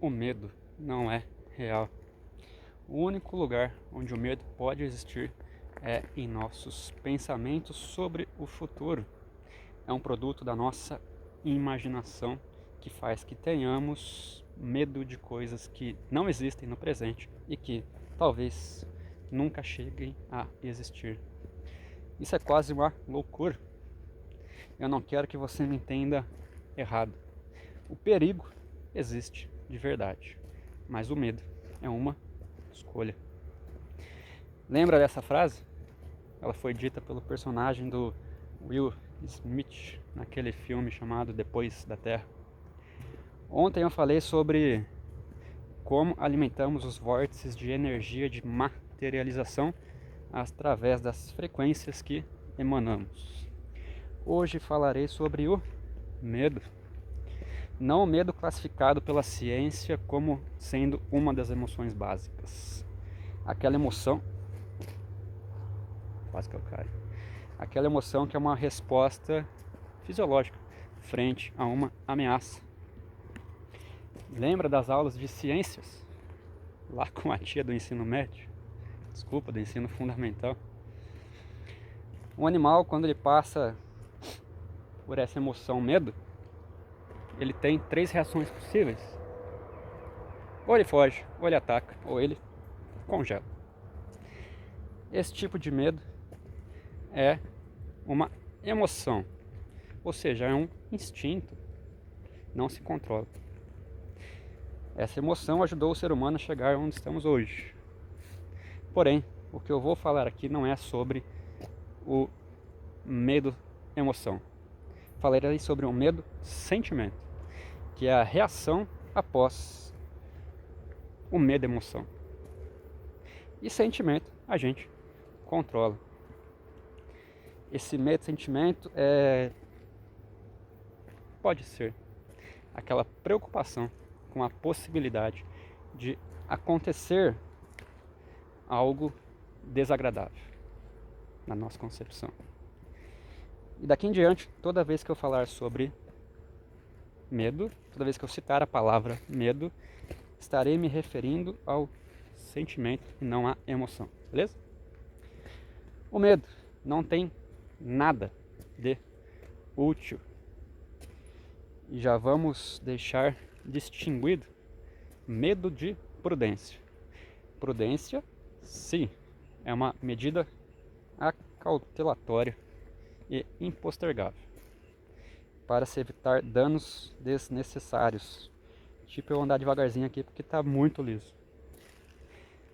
O medo não é real. O único lugar onde o medo pode existir é em nossos pensamentos sobre o futuro. É um produto da nossa imaginação que faz que tenhamos medo de coisas que não existem no presente e que talvez nunca cheguem a existir. Isso é quase uma loucura. Eu não quero que você me entenda errado. O perigo existe de verdade, mas o medo é uma escolha. Lembra dessa frase? Ela foi dita pelo personagem do Will Smith naquele filme chamado Depois da Terra. Ontem eu falei sobre como alimentamos os vórtices de energia de materialização através das frequências que emanamos. Hoje falarei sobre o medo. Não o medo classificado pela ciência como sendo uma das emoções básicas. Aquela emoção, quase que eu caio. Aquela emoção que é uma resposta fisiológica frente a uma ameaça. Lembra das aulas de ciências? Lá com a tia do ensino médio? Desculpa, do ensino fundamental. Um animal, quando ele passa por essa emoção medo, ele tem 3 reações possíveis. Ou ele foge, ou ele ataca, ou ele congela. Esse tipo de medo é uma emoção, ou seja, é um instinto, não se controla. Essa emoção ajudou o ser humano a chegar onde estamos hoje. Porém, o que eu vou falar aqui não é sobre o medo-emoção. Falarei sobre o medo-sentimento, que é a reação após o medo-emoção. E sentimento a gente controla. Esse medo-sentimento pode ser aquela preocupação com a possibilidade de acontecer algo desagradável na nossa concepção. E daqui em diante, toda vez que eu falar sobre medo, toda vez que eu citar a palavra medo, estarei me referindo ao sentimento e não à emoção, beleza? O medo não tem nada de útil. E já vamos deixar distinguido medo de prudência. Prudência, sim, é uma medida acautelatória e impostergável para se evitar danos desnecessários. Tipo eu andar devagarzinho aqui porque está muito liso.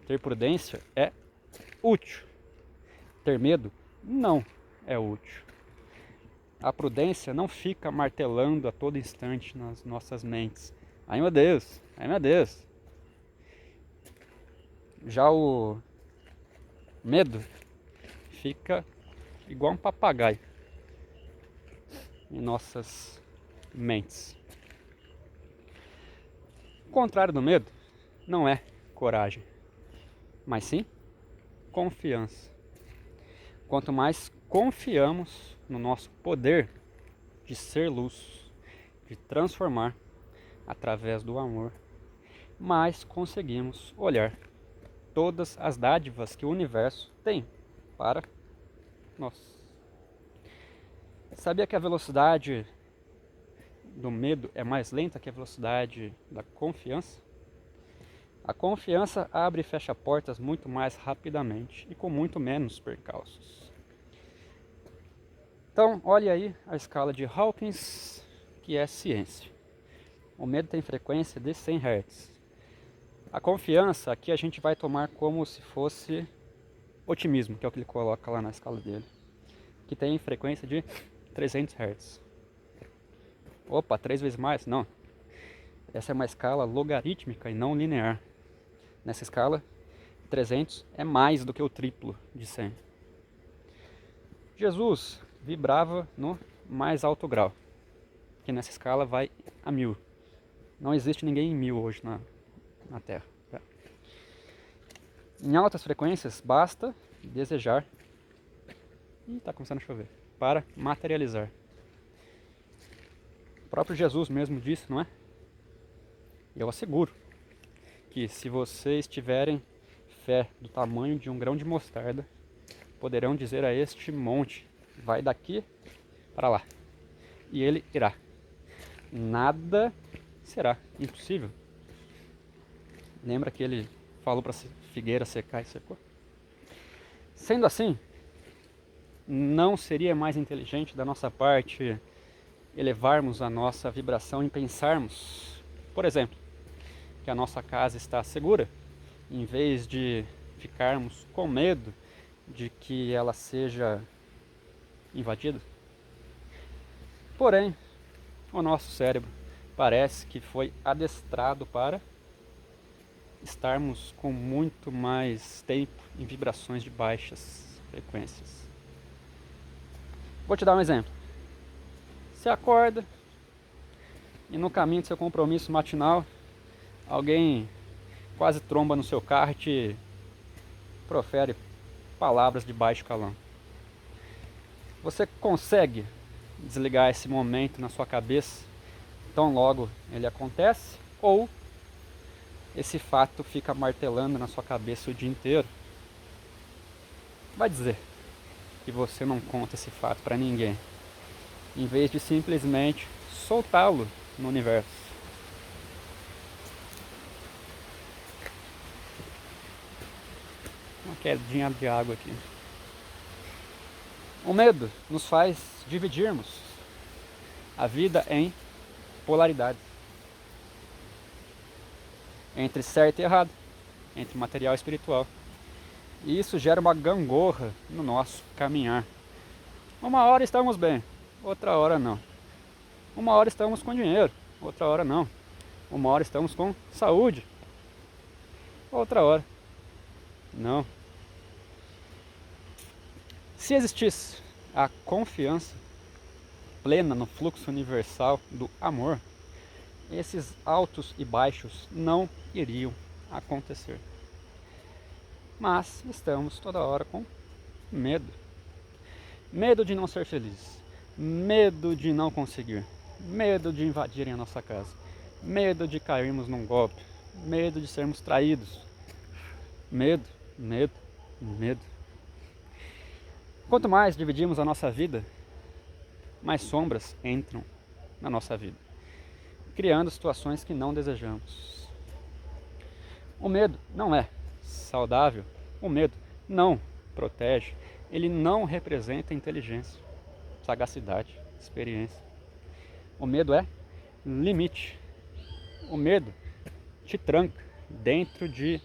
Ter prudência é útil. Ter medo não é útil. A prudência não fica martelando a todo instante nas nossas mentes. Ai meu Deus, ai meu Deus. Já o medo fica igual um papagaio em nossas mentes. O contrário do medo não é coragem, mas sim confiança. Quanto mais confiamos no nosso poder de ser luz, de transformar através do amor, mais conseguimos olhar todas as dádivas que o universo tem para nós. Sabia que a velocidade do medo é mais lenta que a velocidade da confiança? A confiança abre e fecha portas muito mais rapidamente e com muito menos percalços. Então, olhe aí a escala de Hawkins, que é ciência. O medo tem frequência de 100 Hz. A confiança aqui a gente vai tomar como se fosse otimismo, que é o que ele coloca lá na escala dele, que tem frequência de 300 Hz. Opa, 3 vezes mais? Não. Essa é uma escala logarítmica e não linear. Nessa escala, 300 é mais do que o triplo de 100. Jesus vibrava no mais alto grau, que nessa escala vai a 1000. Não existe ninguém em 1000 hoje na Terra. Tá? Em altas frequências, basta desejar, e está começando a chover, para materializar. O próprio Jesus mesmo disse, não é? Eu asseguro que se vocês tiverem fé do tamanho de um grão de mostarda, poderão dizer a este monte, vai daqui para lá, e ele irá. Nada será impossível. Lembra que ele falou para a figueira secar e secou? Sendo assim, não seria mais inteligente da nossa parte elevarmos a nossa vibração e pensarmos, por exemplo, que a nossa casa está segura, em vez de ficarmos com medo de que ela seja invadida? Porém, o nosso cérebro parece que foi adestrado para estarmos com muito mais tempo em vibrações de baixas frequências. Vou te dar um exemplo. Você acorda e no caminho do seu compromisso matinal, alguém quase tromba no seu carro e te profere palavras de baixo calão. Você consegue desligar esse momento na sua cabeça tão logo ele acontece, ou esse fato fica martelando na sua cabeça o dia inteiro? Vai dizer que você não conta esse fato para ninguém, em vez de simplesmente soltá-lo no universo. Uma quedinha de água aqui. O medo nos faz dividirmos a vida em polaridades, entre certo e errado, entre material e espiritual. E isso gera uma gangorra no nosso caminhar. Uma hora estamos bem, outra hora não. Uma hora estamos com dinheiro, outra hora não. Uma hora estamos com saúde, outra hora não. Se existisse a confiança plena no fluxo universal do amor, esses altos e baixos não iriam acontecer. Mas estamos toda hora com medo. Medo de não ser feliz, medo de não conseguir, medo de invadirem a nossa casa, medo de cairmos num golpe, medo de sermos traídos. Medo, medo, medo. Quanto mais dividimos a nossa vida, mais sombras entram na nossa vida, criando situações que não desejamos. O medo não é saudável, o medo não protege, ele não representa inteligência, sagacidade, experiência. O medo é limite. O medo te tranca dentro de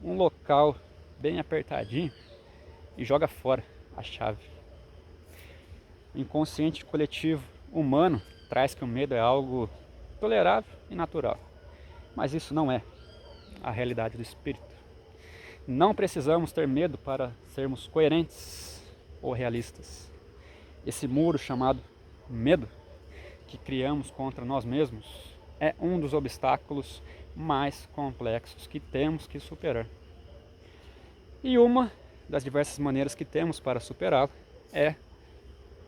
um local bem apertadinho e joga fora a chave. O inconsciente coletivo humano traz que o medo é algo tolerável e natural, mas isso não é a realidade do espírito. Não precisamos ter medo para sermos coerentes ou realistas. Esse muro chamado medo que criamos contra nós mesmos é um dos obstáculos mais complexos que temos que superar. E uma das diversas maneiras que temos para superá-lo é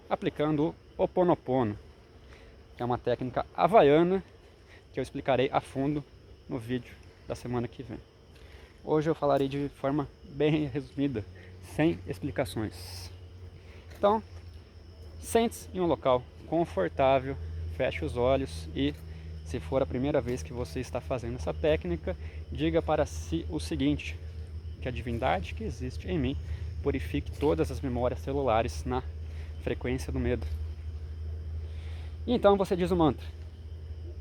aplicando o Ho'oponopono, que é uma técnica havaiana que eu explicarei a fundo no vídeo da semana que vem. Hoje eu falarei de forma bem resumida, sem explicações. Então, sente-se em um local confortável, feche os olhos e, se for a primeira vez que você está fazendo essa técnica, diga para si o seguinte: que a divindade que existe em mim purifique todas as memórias celulares na frequência do medo. E então você diz o mantra,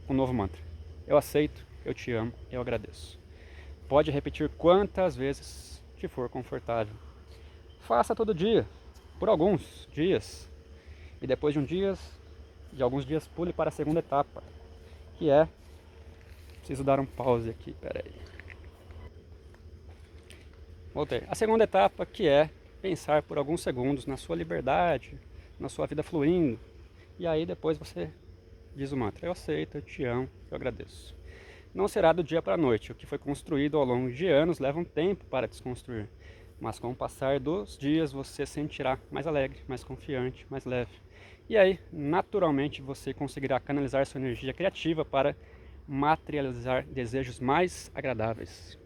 um novo mantra: eu aceito, eu te amo, eu agradeço. Pode repetir quantas vezes te for confortável. Faça todo dia, por alguns dias. E depois de alguns dias, pule para a segunda etapa, que é... Preciso dar um pause aqui, peraí. Voltei. A segunda etapa, que é pensar por alguns segundos na sua liberdade, na sua vida fluindo. E aí depois você diz o mantra: eu aceito, eu te amo, eu agradeço. Não será do dia para a noite. O que foi construído ao longo de anos leva um tempo para desconstruir. Mas com o passar dos dias você se sentirá mais alegre, mais confiante, mais leve. E aí, naturalmente, você conseguirá canalizar sua energia criativa para materializar desejos mais agradáveis.